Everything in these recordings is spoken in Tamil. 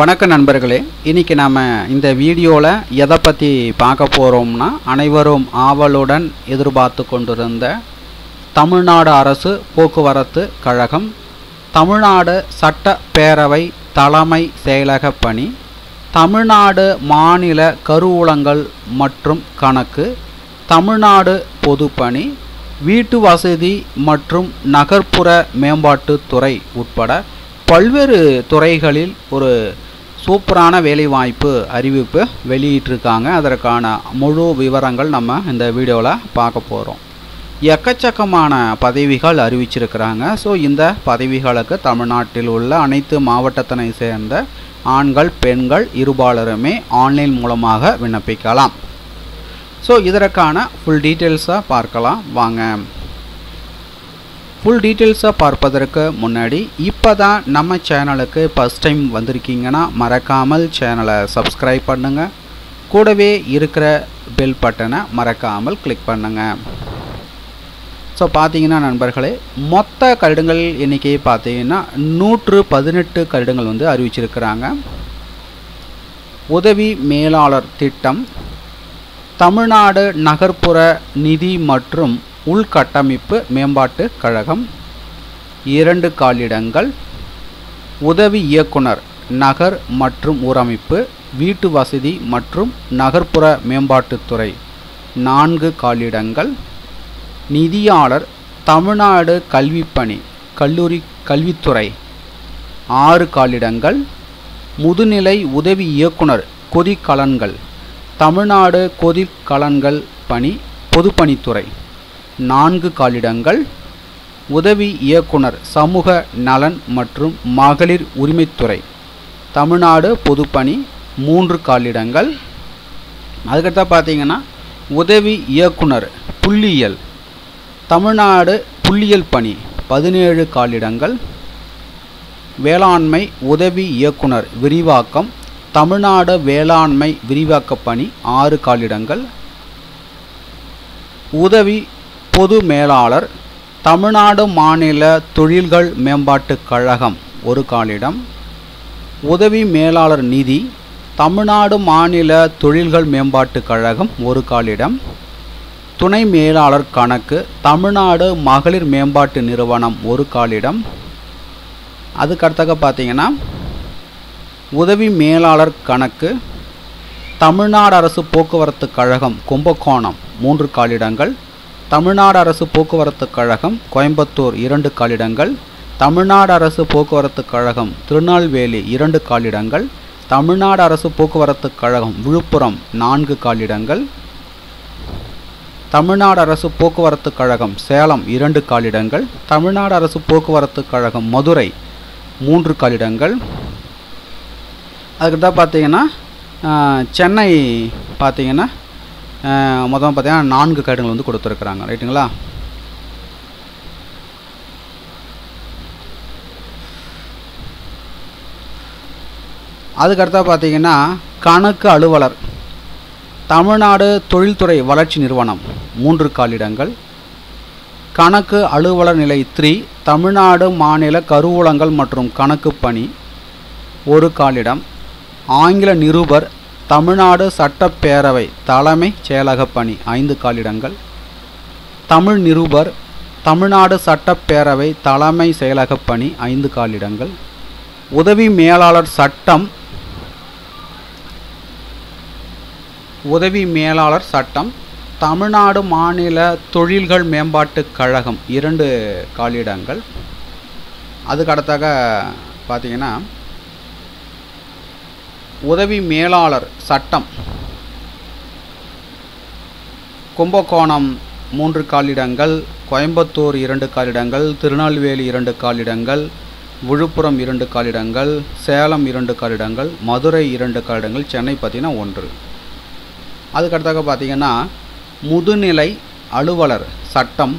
வணக்க நண்பர்களே, இன்றைக்கி நாம் இந்த வீடியோவில் எதை பற்றி பார்க்க போகிறோம்னா, அனைவரும் ஆவலுடன் எதிர்பார்த்து கொண்டிருந்த தமிழ்நாடு அரசு போக்குவரத்து கழகம் தமிழ்நாடு சட்டப்பேரவை தலைமை செயலக பணி, தமிழ்நாடு மாநில கருவூலங்கள் மற்றும் கணக்கு, தமிழ்நாடு பொதுப்பணி, வீட்டு வசதி மற்றும் நகர்ப்புற மேம்பாட்டுத்துறை உட்பட பல்வேறு துறைகளில் ஒரு சூப்பரான வேலைவாய்ப்பு அறிவிப்பு வெளியிட்டிருக்காங்க. அதற்கான முழு விவரங்கள் நம்ம இந்த வீடியோவில் பார்க்க போகிறோம். எக்கச்சக்கமான பதவிகள் அறிவிச்சிருக்கிறாங்க. ஸோ இந்த பதவிகளுக்கு தமிழ்நாட்டில் உள்ள அனைத்து மாவட்டத்தினை சேர்ந்த ஆண்கள் பெண்கள் இருபாலருமே ஆன்லைன் மூலமாக விண்ணப்பிக்கலாம். ஸோ இதற்கான ஃபுல் டீட்டெயில்ஸாக பார்க்கலாம் வாங்க. ஃபுல் டீட்டெயில்ஸை பார்ப்பதற்கு முன்னாடி இப்போ தான் நம்ம சேனலுக்கு ஃபஸ்ட் டைம் வந்திருக்கீங்கன்னா மறக்காமல் சேனலை சப்ஸ்கிரைப் பண்ணுங்கள். கூடவே இருக்கிற பெல் பட்டனை மறக்காமல் கிளிக் பண்ணுங்கள். ஸோ பார்த்தீங்கன்னா நண்பர்களே, மொத்த கடிதங்கள் எண்ணிக்கை பார்த்தீங்கன்னா 118 கடிதங்கள் அறிவிச்சிருக்கிறாங்க. உதவி மேலாளர் திட்டம், தமிழ்நாடு நகர்ப்புற நிதி மற்றும் உள்கட்டமைப்பு மேம்பாட்டு கழகம் 2 காலிடங்கள். உதவி இயக்குனர் நகர் மற்றும் ஊரமைப்பு, வீட்டு வசதி மற்றும் நகர்ப்புற மேம்பாட்டுத்துறை 4 காலிடங்கள். நிதியாளர் தமிழ்நாடு கல்விப்பணி கல்லூரி கல்வித்துறை 6 காலிடங்கள். முதுநிலை உதவி இயக்குனர் கொதிக்கலன்கள் தமிழ்நாடு கொதிக்கலன்கள் பணி பொதுப்பணித்துறை 4 காலிடங்கள். உதவி இயக்குனர் சமூக நலன் மற்றும் மகளிர் உரிமைத்துறை தமிழ்நாடு பொதுப்பணி 3 காலிடங்கள். அதுக்கடுத்து பார்த்தீங்கன்னா உதவி இயக்குனர் புள்ளியியல் தமிழ்நாடு புள்ளியியல் பணி 17 காலிடங்கள். வேளாண்மை உதவி இயக்குனர் விரிவாக்கம் தமிழ்நாடு வேளாண்மை விரிவாக்க பணி 6 காலிடங்கள். உதவி பொது மேலாளர் தமிழ்நாடு மாநில தொழில்கள் மேம்பாட்டு கழகம் 1 காலிடம். உதவி மேலாளர் நிதி தமிழ்நாடு மாநில தொழில்கள் மேம்பாட்டு கழகம் 1 காலிடம். துணை மேலாளர் கணக்கு தமிழ்நாடு மகளிர் மேம்பாட்டு நிறுவனம் 1 காலிடம். அதுக்கடுத்தாக பார்த்தீங்கன்னா உதவி மேலாளர் கணக்கு தமிழ்நாடு அரசு போக்குவரத்து கழகம் கும்பகோணம் 3 காலிடங்கள். தமிழ்நாடு அரசு போக்குவரத்து கழகம் கோயம்புத்தூர் 2 காலிடங்கள். தமிழ்நாடு அரசு போக்குவரத்து கழகம் திருநெல்வேலி 2 காலிடங்கள். தமிழ்நாடு அரசு போக்குவரத்து கழகம் விழுப்புரம் 4 காலிடங்கள். தமிழ்நாடு அரசு போக்குவரத்து கழகம் சேலம் 2 காலிடங்கள். தமிழ்நாடு அரசு போக்குவரத்து கழகம் மதுரை 3 காலிடங்கள். அதுக்கு தான் பார்த்தீங்கன்னா சென்னை பார்த்தீங்கன்னா மொத்தம் பார்த்தீங்கன்னா 4 கடிதங்கள் கொடுத்துருக்குறாங்க. ரைட்டுங்களா? அதுக்கடுத்தா பார்த்தீங்கன்னா கணக்கு அலுவலர் தமிழ்நாடு தொழில்துறை வளர்ச்சி நிறுவனம் 3 காலிடங்கள். கணக்கு அலுவலர் நிலை 3 தமிழ்நாடு மாநில கருவூலங்கள் மற்றும் கணக்கு பணி 1 காலிடம். ஆங்கில நிருபர் தமிழ்நாடு சட்டப்பேரவை தலைமை செயலக பணி 5 காலிடங்கள். தமிழ் நிருபர் தமிழ்நாடு சட்டப்பேரவை தலைமை செயலக பணி 5 காலிடங்கள். உதவி மேலாளர் சட்டம் தமிழ்நாடு மாநில தொழில்கள் மேம்பாட்டு கழகம் 2 காலிடங்கள். அதுக்கடுத்தாக பார்த்தீங்கன்னா உதவி மேலாளர் சட்டம் கும்பகோணம் 3 காலிடங்கள், கோயம்புத்தூர் 2 காலிடங்கள், திருநெல்வேலி 2 காலிடங்கள், விழுப்புரம் 2 காலிடங்கள், சேலம் 2 காலிடங்கள், மதுரை 2 காலிடங்கள், சென்னை பார்த்தீங்கன்னா 1. அதுக்கடுத்தாக பார்த்தீங்கன்னா முதுநிலை அலுவலர் சட்டம்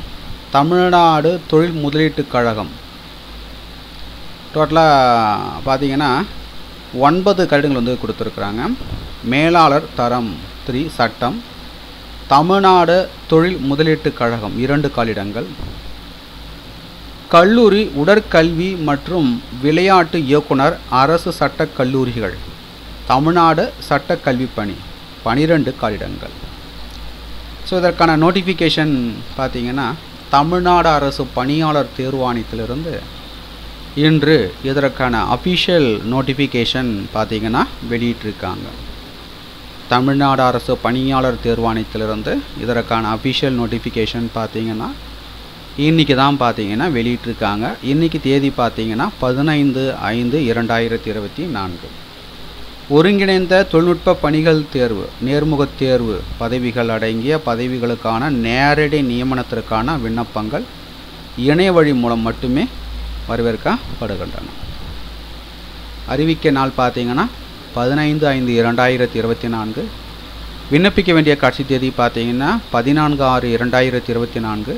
தமிழ்நாடு தொழில் முதலீட்டு கழகம் டோட்டலாக பார்த்தீங்கன்னா 9 கடிதங்கள் கொடுத்துருக்குறாங்க. மேலாளர் தரம் 3 சட்டம் தமிழ்நாடு தொழில் முதலீட்டு கழகம் 2 காலிடங்கள். கல்லூரி உடற்கல்வி மற்றும் விளையாட்டு இயக்குனர் அரசு சட்டக் கல்லூரிகள் தமிழ்நாடு சட்டக் கல்வி பணி 12 காலிடங்கள். ஸோ இதற்கான நோட்டிஃபிகேஷன் பார்த்தீங்கன்னா தமிழ்நாடு அரசு பணியாளர் தேர்வாணையத்திலிருந்து இன்று இதற்கான அஃபிஷியல் நோட்டிஃபிகேஷன் பார்த்தீங்கன்னா வெளியிட்டிருக்காங்க. தமிழ்நாடு அரசு பணியாளர் தேர்வாணையத்திலிருந்து இதற்கான அஃபிஷியல் நோட்டிஃபிகேஷன் பார்த்தீங்கன்னா இன்றைக்கி தான் பார்த்தீங்கன்னா வெளியிட்டிருக்காங்க. இன்றைக்கி தேதி பார்த்தீங்கன்னா 15/5/2024. ஒருங்கிணைந்த தொழில்நுட்ப பணிகள் தேர்வு நேர்முகத் தேர்வு பதவிகள் அடங்கிய பதவிகளுக்கான நேரடி நியமனத்திற்கான விண்ணப்பங்கள் இணைய வழி மூலம் மட்டுமே வரவேற்கப்படுகின்றன. அறிவிக்கை நாள் பார்த்தீங்கன்னா 15/5/2024. விண்ணப்பிக்க வேண்டிய கடைசி தேதி பார்த்தீங்கன்னா 14/6/2024.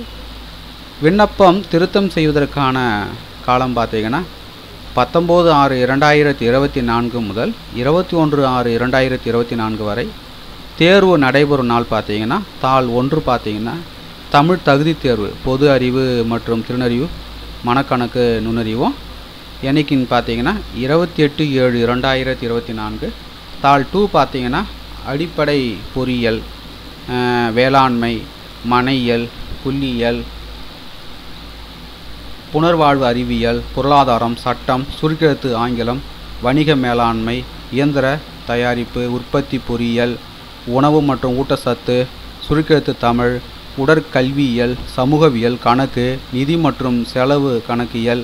விண்ணப்பம் திருத்தம் செய்வதற்கான காலம் பார்த்தீங்கன்னா 19/6/2024 முதல் 21/6/2024 வரை. தேர்வு நடைபெறும் நாள் பார்த்தீங்கன்னா தாள் 1 பார்த்தீங்கன்னா தமிழ் தகுதி தேர்வு பொது அறிவு மற்றும் திறனறிவு மனக்கணக்கு நுண்ணறிவும் என்னைக்குன்னு பார்த்தீங்கன்னா 28/7/2024. தாள் 2 பார்த்தீங்கன்னா அடிப்படை பொறியியல், வேளாண்மை, மனையியல், புள்ளியியல், புனர்வாழ்வு அறிவியல், பொருளாதாரம், சட்டம், சுருக்கெழுத்து ஆங்கிலம், வணிக மேலாண்மை, இயந்திர தயாரிப்பு, உற்பத்தி பொறியியல், உணவு மற்றும் ஊட்டச்சத்து, சுருக்கெழுத்து தமிழ், உடற்கல்வியியல், சமூகவியல், கணக்கு, நிதி மற்றும் செலவு கணக்கியல்,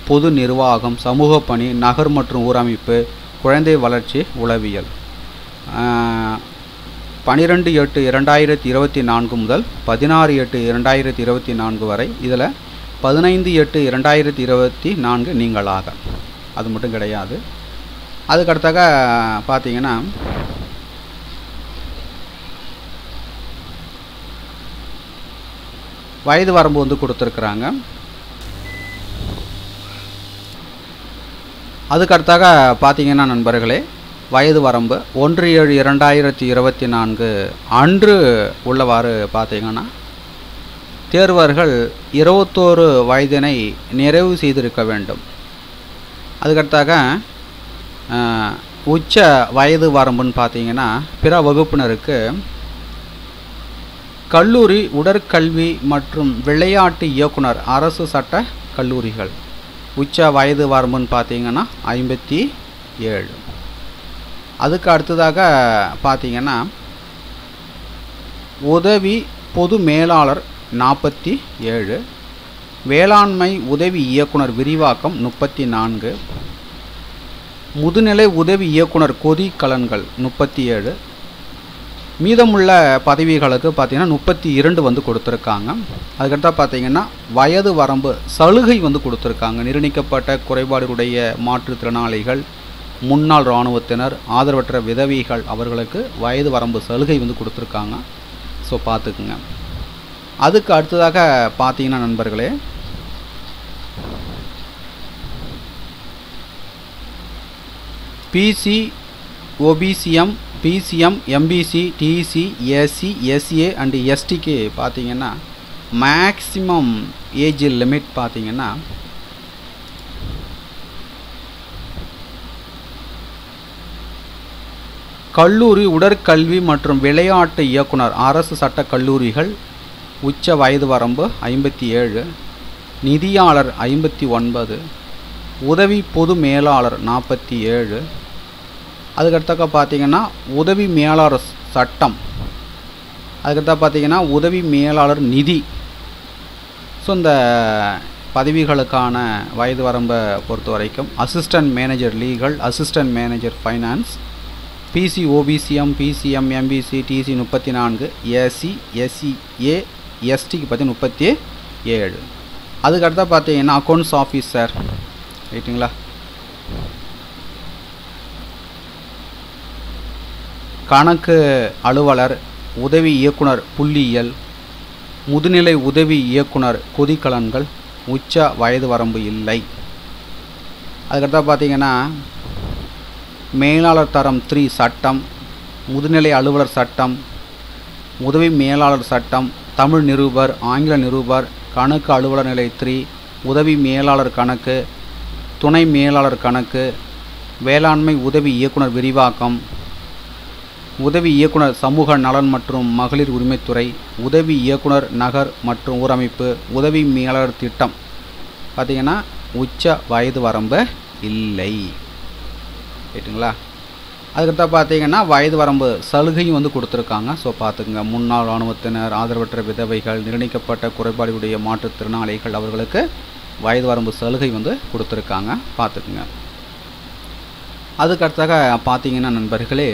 பொது நிர்வாகம், சமூக பணி, நகர் மற்றும் ஊரமைப்பு, குழந்தை வளர்ச்சி உளவியல். 12/8/2024 முதல் 16/8/2024 வரை. இதில் 15/8/2024 நீங்களாக அது மட்டும் கிடையாது. அதுக்கடுத்தாக பார்த்தீங்கன்னா வயது வரம்பு வந்து கொடுத்துருக்குறாங்க. அதுக்கடுத்தாக பார்த்தீங்கன்னா நண்பர்களே, வயது வரம்பு 1/7/2024 அன்று உள்ளவாறு பார்த்தீங்கன்னா தேர்வர்கள் 21 வயதினை நிறைவு செய்திருக்க வேண்டும். அதுக்கடுத்தாக உச்ச வயது வரம்புன்னு பார்த்தீங்கன்னா பிற வகுப்பினருக்கு கல்லூரி உடற்கல்வி மற்றும் விளையாட்டு இயக்குனர் அரசு சட்ட கல்லூரிகள் உச்ச வயது வரம்புன்னு பார்த்தீங்கன்னா 57. அதுக்கு அடுத்ததாக பார்த்தீங்கன்னா உதவி பொது மேலாளர் 47, வேளாண்மை உதவி இயக்குனர் விரிவாக்கம் 34, முதுநிலை உதவி இயக்குனர் கொதிக்கலன்கள் 37. மீதமுள்ள பதவிகளுக்கு பார்த்தீங்கன்னா 32 வந்து கொடுத்துருக்காங்க. அதுக்கடுத்தா பார்த்தீங்கன்னா வயது வரம்பு சலுகை வந்து கொடுத்துருக்காங்க. நிர்ணயிக்கப்பட்ட குறைபாடுடைய மாற்றுத்திறனாளிகள், முன்னாள் இராணுவத்தினர், ஆதரவற்ற விதவிகள் அவர்களுக்கு வயது வரம்பு சலுகை வந்து கொடுத்துருக்காங்க. ஸோ பார்த்துக்குங்க. அதுக்கு அடுத்ததாக பார்த்தீங்கன்னா நண்பர்களே, BC, OBCM, BCM, MBC, DC, SC, SA and எஸ்டிக்கு பார்த்தீங்கன்னா மேக்ஸிமம் ஏஜ் லிமிட் பார்த்தீங்கன்னா கல்லூரி உடற்கல்வி மற்றும் விளையாட்டு இயக்குனர் அரசு சட்ட கல்லூரிகள் உச்ச வயது வரம்பு 57, நிதியாளர் 59, உதவி பொது மேலாளர் 47. அதுக்கடுத்தாக்க பார்த்தீங்கன்னா உதவி மேலாளர் சட்டம், அதுக்கடுத்தா பார்த்தீங்கன்னா உதவி மேலாளர் நிதி. ஸோ இந்த பதவிகளுக்கான வயது வரம்பை பொறுத்த வரைக்கும் assistant manager legal, assistant manager finance, BC, OBCM, BCM, MBC, DC 34, SC, SCA, எஸ்டிக்கு பார்த்தீங்கன்னா 37. அதுக்கடுத்தா பார்த்தீங்கன்னா அக்கௌண்ட்ஸ் ஆஃபீஸர், ரைட்டுங்களா, கணக்கு அலுவலர், உதவி இயக்குனர் புள்ளியியல், முதுநிலை உதவி இயக்குனர் கொதிக்கலன்கள் உச்ச வயது வரம்பு இல்லை. அதுக்கடுத்தா பார்த்தீங்கன்னா மேலாளர் தரம் 3 சட்டம், முதுநிலை அலுவலர் சட்டம், உதவி மேலாளர் சட்டம், தமிழ் நிருபர், ஆங்கில நிருபர், கணக்கு அலுவலர் நிலை 3, உதவி மேலாளர் கணக்கு, துணை மேலாளர் கணக்கு, வேளாண்மை உதவி இயக்குனர் விரிவாக்கம், உதவி இயக்குனர் சமூக நலன் மற்றும் மகளிர் உரிமைத்துறை, உதவி இயக்குனர் நகர் மற்றும் ஊரமைப்பு, உதவி மேலாளர் திட்டம் பார்த்திங்கன்னா உச்ச வயது வரம்பு இல்லை. ரைட்டுங்களா? அதுக்கடுத்தா பார்த்திங்கன்னா வயது வரம்பு சலுகையும் வந்து கொடுத்துருக்காங்க. ஸோ பார்த்துக்குங்க. முன்னாள் இராணுவத்தினர், ஆதரவற்ற விதவைகள், நிர்ணயிக்கப்பட்ட குறைபாடுடைய மாற்றுத்திறனாளிகள் அவர்களுக்கு வயது வரம்பு சலுகை வந்து கொடுத்துருக்காங்க. பார்த்துக்குங்க. அதுக்கடுத்தாக பார்த்தீங்கன்னா நண்பர்களே,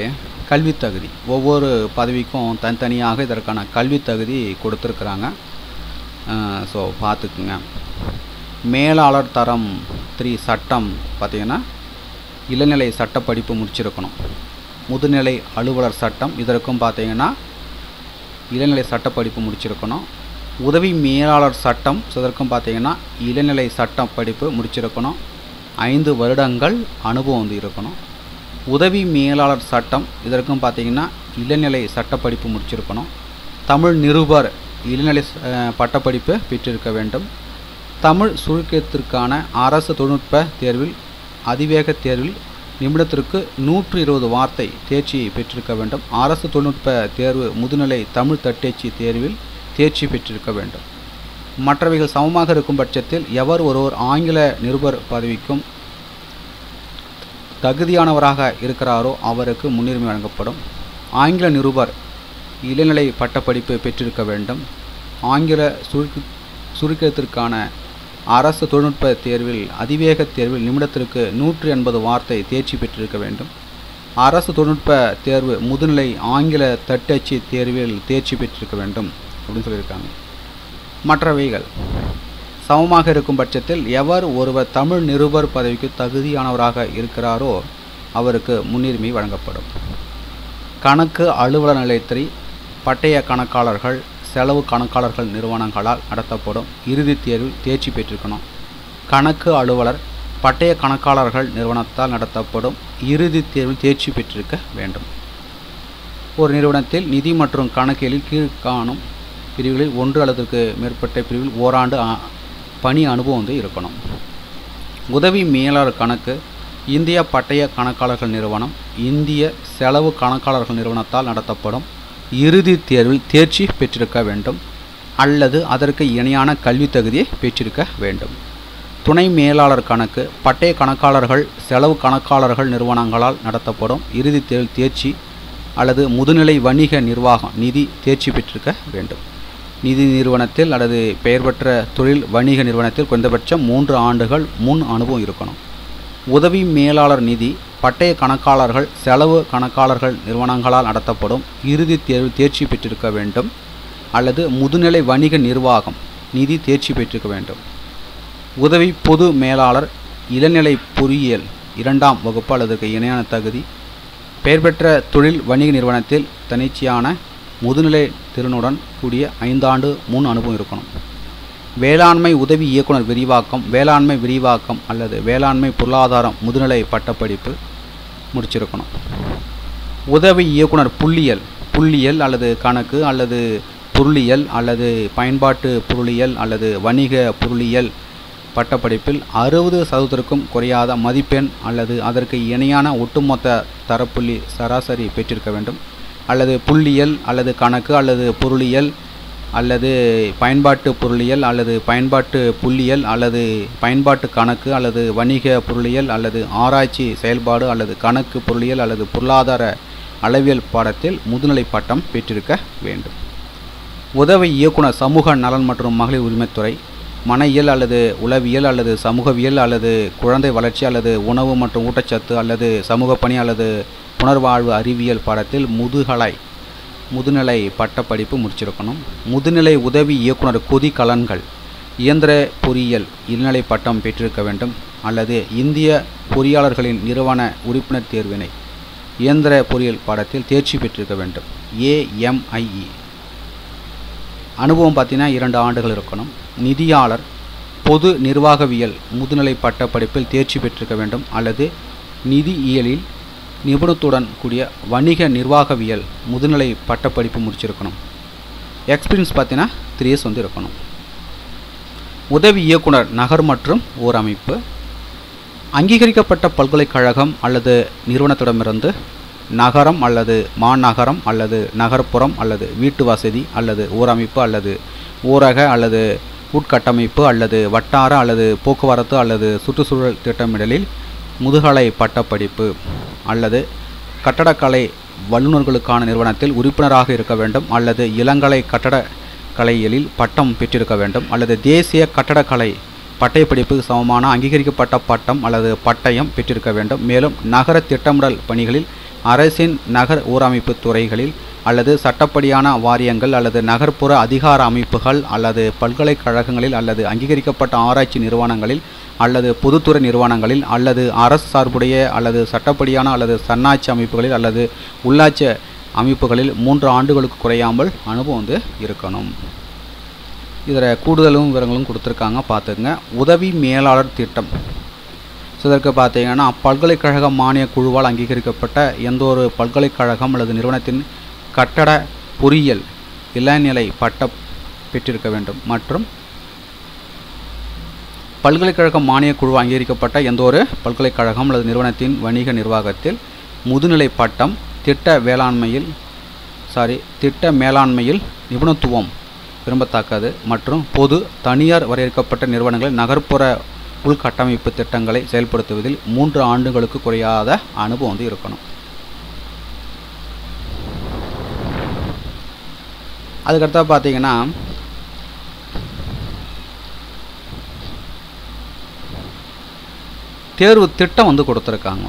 கல்வி தகுதி ஒவ்வொரு பதவிக்கும் தனித்தனியாக இதற்கான கல்வி தகுதி கொடுத்துருக்குறாங்க. ஸோ பார்த்துக்குங்க. மேலாளர் தரம் 3 சட்டம் பார்த்திங்கன்னா இளநிலை சட்ட படிப்பு முடிச்சிருக்கணும். முதுநிலை அலுவலர் சட்டம் இதற்கும் பார்த்திங்கன்னா இளநிலை சட்ட படிப்பு முடிச்சிருக்கணும். உதவி மேலாளர் சட்டம் இதற்கும் பார்த்திங்கன்னா இளநிலை சட்ட படிப்பு முடிச்சிருக்கணும். 5 வருடங்கள் அனுபவம் வந்து இருக்கணும். உதவி மேலாளர் சட்டம் இதற்கும் பார்த்திங்கன்னா இளநிலை சட்டப்படிப்பு முடிச்சிருக்கணும். தமிழ் நிருபர் இளநிலை பட்டப்படிப்பு பெற்றிருக்க வேண்டும். தமிழ் சுருக்கத்திற்கான அரசு தொழில்நுட்ப தேர்வில் அதிவேக தேர்வில் நிமிடத்திற்கு 120 வார்த்தை தேர்ச்சி பெற்றிருக்க வேண்டும். அரசு தொழில்நுட்ப தேர்வு முதுநிலை தமிழ் தட்டச்சு தேர்வில் தேர்ச்சி பெற்றிருக்க வேண்டும். மற்றவைகள் சமமாக இருக்கும் பட்சத்தில் எவர் ஒருவர் ஆங்கில நிருபர் பதவிக்கும் தகுதியானவராக இருக்கிறாரோ அவருக்கு முன்னுரிமை வழங்கப்படும். ஆங்கில நிருபர் இளநிலை பட்டப்படிப்பு பெற்றிருக்க வேண்டும். ஆங்கில சுருக்கத்திற்கான அரசு தொழில்நுட்ப தேர்வில் அதிவேக தேர்வில் நிமிடத்திற்கு 180 வார்த்தை தேர்ச்சி பெற்றிருக்க வேண்டும். அரசு தொழில்நுட்ப தேர்வு முதுநிலை ஆங்கில தட்டச்சு தேர்வில் தேர்ச்சி பெற்றிருக்க வேண்டும் அப்படின்னு சொல்லியிருக்காங்க. மற்றவைகள் சமமாக இருக்கும் பட்சத்தில் எவர் ஒருவர் தமிழ் நிருபர் பதவிக்கு தகுதியானவராக இருக்கிறாரோ அவருக்கு முன்னுரிமை வழங்கப்படும். கணக்கு அலுவலர் நிலையத்தில் பட்டய கணக்காளர்கள், செலவு கணக்காளர்கள் நிறுவனங்களால் நடத்தப்படும் இறுதித் தேர்வில் தேர்ச்சி பெற்றிருக்கணும். கணக்கு அலுவலர் பட்டய கணக்காளர்கள் நிறுவனத்தால் நடத்தப்படும் இறுதித் தேர்வில் தேர்ச்சி பெற்றிருக்க வேண்டும். ஒரு நிறுவனத்தில் நிதி மற்றும் கணக்கியலில் கீழ்காணும் பிரிவுகளில் 1 அல்லதுக்கு மேற்பட்ட பிரிவில் ஓராண்டு பணி அனுபவம் வந்து இருக்கணும். உதவி மேலாளர் கணக்கு இந்திய பட்டய கணக்காளர்கள் நிறுவனம், இந்திய செலவு கணக்காளர்கள் நிறுவனத்தால் நடத்தப்படும் இறுதித் தேர்வில் தேர்ச்சி பெற்றிருக்க வேண்டும் அல்லது அதற்கு இணையான கல்வி தகுதியை பெற்றிருக்க வேண்டும். துணை மேலாளர் கணக்கு பட்டய கணக்காளர்கள் செலவு கணக்காளர்கள் நிறுவனங்களால் நடத்தப்படும் இறுதித் தேர்வில் தேர்ச்சி அல்லது முதுநிலை வணிக நிர்வாகம் நிதி தேர்ச்சி பெற்றிருக்க வேண்டும். நிதி நிறுவனத்தில் அல்லது பெயர் பெற்ற தொழில் வணிக நிறுவனத்தில் குறைந்தபட்சம் 3 ஆண்டுகள் முன் அனுபவம் இருக்கணும். உதவி மேலாளர் நிதி பட்டய கணக்காளர்கள் செலவு கணக்காளர்கள் நிறுவனங்களால் நடத்தப்படும் இறுதித் தேர்வில் தேர்ச்சி பெற்றிருக்க வேண்டும் அல்லது முதுநிலை வணிக நிர்வாகம் நிதி தேர்ச்சி பெற்றிருக்க வேண்டும். உதவி பொது மேலாளர் இளநிலை பொறியியல் 2ஆம் வகுப்பு அல்லது இணையான தகுதி பெயர் பெற்ற தொழில் வணிக நிறுவனத்தில் தனிச்சையான முதுநிலை திறனுடன் கூடிய 5 ஆண்டு முன் அனுபவம் இருக்கணும். வேளாண்மை உதவி இயக்குனர் விரிவாக்கம், வேளாண்மை விரிவாக்கம் அல்லது வேளாண்மை பொருளாதாரம் முதுநிலை பட்டப்படிப்பு முடிச்சிருக்கணும். உதவி இயக்குனர் புள்ளியியல் அல்லது கணக்கு அல்லது பொருளியல் அல்லது பயன்பாட்டு பொருளியல் அல்லது வணிக பொருளியல் பட்டப்படிப்பில் 60% குறையாத மதிப்பெண் அல்லது அதற்கு இணையான ஒட்டுமொத்த தரப்புள்ளி சராசரி பெற்றிருக்க வேண்டும். அல்லது புள்ளியியல் அல்லது கணக்கு அல்லது பொருளியல் அல்லது பயன்பாட்டு பொருளியல் அல்லது பயன்பாட்டு புள்ளியியல் அல்லது பயன்பாட்டு கணக்கு அல்லது வணிக பொருளியல் அல்லது ஆராய்ச்சி செயல்பாடு அல்லது கணக்கு பொருளியல் அல்லது பொருளாதார அளவியல் பாடத்தில் முதுநிலை பட்டம் பெற்றிருக்க வேண்டும். உதவி இயக்குனர் சமூக நலன் மற்றும் மகளிர் உரிமைத்துறை மனையியல் அல்லது உளவியல் அல்லது சமூகவியல் அல்லது குழந்தை வளர்ச்சி அல்லது உணவு மற்றும் ஊட்டச்சத்து அல்லது சமூக பணி அல்லது புனர்வாழ்வு அறிவியல் பாடத்தில் முதுநிலை பட்டப்படிப்பு முடிச்சிருக்கணும். முதுநிலை உதவி இயக்குனர் கொதிகலன்கள் இயந்திர பொறியியல் இளநிலை பட்டம் பெற்றிருக்க வேண்டும் அல்லது இந்திய பொறியாளர்களின் நிறுவன உறுப்பினர் தேர்வினை இயந்திர பொறியியல் பாடத்தில் தேர்ச்சி பெற்றிருக்க வேண்டும். AMIE அனுபவம் பார்த்தீங்கன்னா 2 ஆண்டுகள் இருக்கணும். நிதியாளர் பொது நிர்வாகவியல் முதுநிலை பட்டப்படிப்பில் தேர்ச்சி பெற்றிருக்க வேண்டும் அல்லது நிதியியலில் நிபுணத்துடன் கூடிய வணிக நிர்வாகவியல் முதுநிலை பட்டப்படிப்பு முடிச்சிருக்கணும். எக்ஸ்பீரியன்ஸ் பார்த்தீங்கன்னா 3 இயர்ஸ் வந்து இருக்கணும். உதவி இயக்குனர் நகர் மற்றும் ஊர் அமைப்பு. அங்கீகரிக்கப்பட்ட பல்கலைக்கழகம் அல்லது நிறுவனத்திடமிருந்து நகரம் அல்லது மாநகரம் அல்லது நகர்ப்புறம் அல்லது வீட்டு வசதி அல்லது ஊரமைப்பு அல்லது ஊரக அல்லது உட்கட்டமைப்பு அல்லது வட்டார அல்லது போக்குவரத்து அல்லது சுற்றுச்சூழல் திட்டமிடலில் முதுகலை பட்டப்படிப்பு அல்லது கட்டடக்கலை வல்லுநர்களுக்கான நிறுவனத்தில் உறுப்பினராக இருக்க வேண்டும் அல்லது இளங்கலை கட்டடக்கலையியலில் பட்டம் பெற்றிருக்க வேண்டும் அல்லது தேசிய கட்டடக்கலை பட்டயப்படிப்புக்கு சமமான அங்கீகரிக்கப்பட்ட பட்டம் அல்லது பட்டயம் பெற்றிருக்க வேண்டும். மேலும் நகர திட்டமிடல் பணிகளில் அரசின் நகர் ஊரமைப்பு துறைகளில் அல்லது சட்டப்படியான வாரியங்கள் அல்லது நகர்ப்புற அதிகார அமைப்புகள் அல்லது பல்கலைக்கழகங்களில் அல்லது அங்கீகரிக்கப்பட்ட ஆராய்ச்சி நிறுவனங்களில் அல்லது பொதுத்துறை நிறுவனங்களில் அல்லது அரசு சார்புடைய அல்லது சட்டப்படியான அல்லது தன்னாட்சி அமைப்புகளில் அல்லது உள்ளாட்சி அமைப்புகளில் 3 ஆண்டுகளுக்கு குறையாமல் அனுபவம் இருக்கணும். இதில் கூடுதலும் விவரங்களும் கொடுத்துருக்காங்க, பார்த்துங்க. உதவி மேலாளர் திட்டம். இதற்கு பார்த்தீங்கன்னா பல்கலைக்கழக மானிய குழுவால் அங்கீகரிக்கப்பட்ட எந்த ஒரு பல்கலைக்கழகம் அல்லது நிறுவனத்தின் கட்டட பொறியியல் இளநிலை பட்டம் பெற்றிருக்க வேண்டும் மற்றும் பல்கலைக்கழக மானிய குழு அங்கீகரிக்கப்பட்ட எந்த ஒரு பல்கலைக்கழகம் அல்லது நிறுவனத்தின் வணிக நிர்வாகத்தில் முதுநிலை பட்டம் திட்ட மேலாண்மையில் நிபுணத்துவம் விரும்பத்தக்கது மற்றும் பொது தனியார் வரையறுக்கப்பட்ட நிறுவனங்களில் நகர்ப்புற உள்கட்டமைப்பு திட்டங்களை செயல்படுத்துவதில் 3 ஆண்டுகளுக்கு குறையாத அனுபவம் இருக்கணும். அதுக்கடுத்தா பார்த்தீங்கன்னா தேர்வு திட்டம் கொடுத்துருக்காங்க.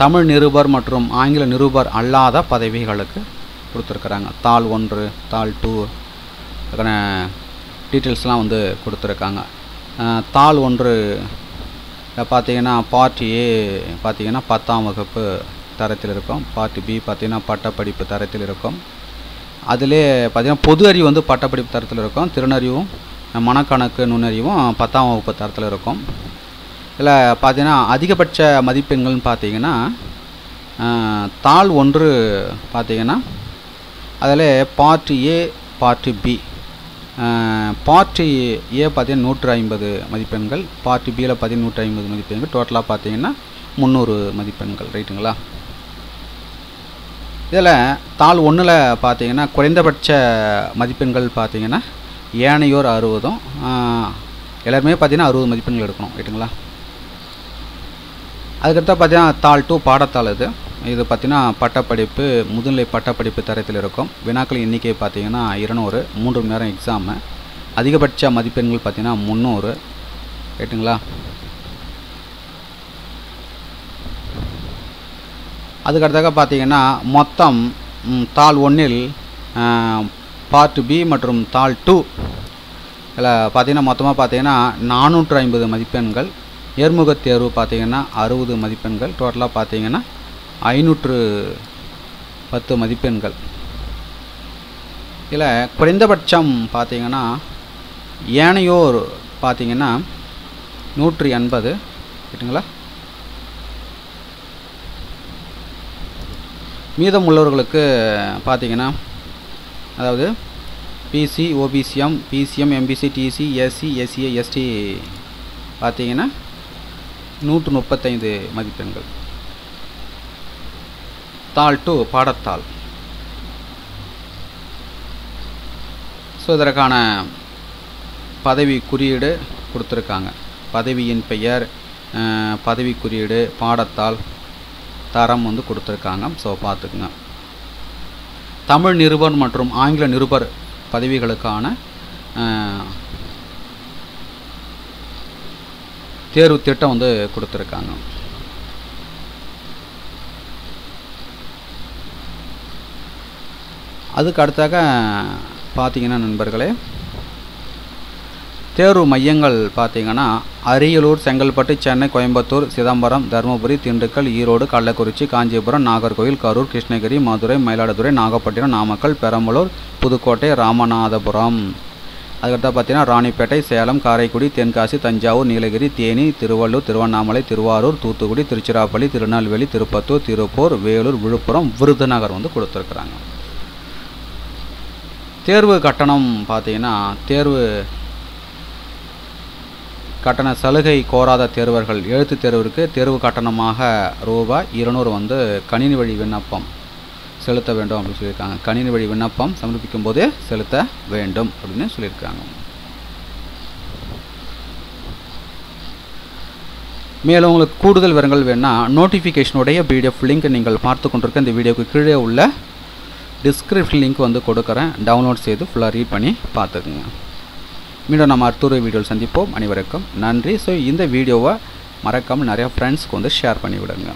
தமிழ் நிருபர் மற்றும் ஆங்கில நிருபர் அல்லாத பதவிகளுக்கு கொடுத்துருக்குறாங்க. தாள் 1 தாள் 2 அதுக்கான டீட்டெயில்ஸ்லாம் கொடுத்துருக்காங்க. தாள் 1 பார்த்தீங்கன்னா பார்ட் ஏ பார்த்தீங்கன்னா 10ஆம் வகுப்பு தரத்தில் இருக்கும். பார்ட் பி பார்த்தீங்கன்னா பட்டப்படிப்பு தரத்தில் இருக்கும். அதிலே பார்த்தீங்கன்னா பொது அறிவு பட்டப்படிப்பு தரத்தில் இருக்கும். திறனறிவும் மனக்கணக்கு நுண்ணறிவும் 10ஆம் வகுப்பு தரத்தில் இருக்கும். இதில் பார்த்தீங்கன்னா அதிகபட்ச மதிப்பெண்கள்னு பார்த்தீங்கன்னா தாள் 1 பார்த்தீங்கன்னா அதில் part A part B part A பார்த்தீங்கன்னா 150 மதிப்பெண்கள், பார்ட் பியில் பார்த்தீங்கன்னா 150 மதிப்பெண்கள், டோட்டலாக பார்த்தீங்கன்னா 300 மதிப்பெண்கள். ரைட்டுங்களா? இதில் தாள் 1ல் பார்த்தீங்கன்னா குறைந்தபட்ச மதிப்பெண்கள் பார்த்தீங்கன்னா ஏனையோர் 60, எல்லாருமே பார்த்தீங்கன்னா 60 மதிப்பெண்கள் எடுக்கணும். ரைட்டுங்களா? அதுக்கடுத்து பார்த்தீங்கன்னா தாள் 2 பாடத்தாள். இது பார்த்தீங்கன்னா பட்டப்படிப்பு முதுநிலை பட்டப்படிப்பு தரத்தில் இருக்கும். வினாக்கள் எண்ணிக்கை பார்த்தீங்கன்னா 200, 3 மணி நேரம் எக்ஸாமு. அதிகபட்ச மதிப்பெண்கள் பார்த்தீங்கன்னா 300. ரைட்டுங்களா? அதுக்கடுத்தாக பார்த்தீங்கன்னா மொத்தம் தாள் 1ல் பார்ட் பி மற்றும் தாள் 2 இதில் பார்த்தீங்கன்னா மொத்தமாக பார்த்தீங்கன்னா 450 மதிப்பெண்கள். நேர்முகத் தேர்வு பார்த்தீங்கன்னா 60 மதிப்பெண்கள். டோட்டலாக பார்த்தீங்கன்னா 510 மதிப்பெண்கள். இதில் குறைந்தபட்சம் பார்த்தீங்கன்னா ஏனையோர் பார்த்தீங்கன்னா 180. ரைட்டுங்களா? மீதம் உள்ளவர்களுக்கு பார்த்தீங்கன்னா அதாவது BC, OBCM, BCM, MBC, DC, SC, SCA, ST பார்த்தீங்கன்னா 135 மதிப்பெண்கள். தாள் 2 பாடத்தாள். ஸோ இதற்கான பதவி குறியீடு கொடுத்துருக்காங்க. பதவியின் பெயர், பதவி குறியீடு, பாடத்தாள், தரம் கொடுத்துருக்காங்க. ஸோ பார்த்துக்குங்க. தமிழ் நிருபர் மற்றும் ஆங்கில நிருபர் பதவிகளுக்கான தேர்வு திட்டம் கொடுத்துருக்காங்க. அதுக்கு அடுத்தாக பார்த்தீங்கன்னா நண்பர்களே, தேர்வு மையங்கள் பார்த்தீங்கன்னா அரியலூர், செங்கல்பட்டு, சென்னை, கோயம்புத்தூர், சிதம்பரம், தருமபுரி, திண்டுக்கல், ஈரோடு, கள்ளக்குறிச்சி, காஞ்சிபுரம், நாகர்கோவில், கரூர், கிருஷ்ணகிரி, மதுரை, மயிலாடுதுறை, நாகப்பட்டினம், நாமக்கல், பெரம்பலூர், புதுக்கோட்டை, ராமநாதபுரம். அதுக்கடுத்து பார்த்தீங்கன்னா ராணிப்பேட்டை, சேலம், காரைக்குடி, தென்காசி, தஞ்சாவூர், நீலகிரி, தேனி, திருவள்ளூர், திருவண்ணாமலை, திருவாரூர், தூத்துக்குடி, திருச்சிராப்பள்ளி, திருநெல்வேலி, திருப்பத்தூர், திருப்பூர், வேலூர், விழுப்புரம், விருதுநகர் கொடுத்துருக்குறாங்க. தேர்வு கட்டணம் பார்த்தீங்கன்னா தேர்வு கட்டண சலுகை கோராத தேர்வர்கள் எழுத்துத் தேர்விற்கு தேர்வு கட்டணமாக ரூபாய் 200 வந்து கணினி வழி விண்ணப்பம் செலுத்த வேண்டும் அப்படின்னு சொல்லியிருக்காங்க. கணினி வழி விண்ணப்பம் சமர்ப்பிக்கும் போதே செலுத்த வேண்டும் அப்படின்னு சொல்லியிருக்காங்க. மேலும் உங்களுக்கு கூடுதல் விவரங்கள் வேணா நோட்டிஃபிகேஷனுடைய பிடிஎஃப் லிங்க் நீங்கள் பார்த்து கொண்டிருக்க இந்த வீடியோக்கு கீழே உள்ள டிஸ்கிரிப்ஷன் லிங்க் வந்து கொடுக்குறேன். டவுன்லோட் செய்து ஃபுல்லாக ரீட் பண்ணி பார்த்துக்குங்க. மீண்டும் நம்ம அடுத்த வீடியோவில் சந்திப்போம். அனைவருக்கும் நன்றி. ஸோ இந்த வீடியோவை மறக்காமல் நிறையா ஃப்ரெண்ட்ஸ்க்கு வந்து ஷேர் பண்ணி விடுங்க.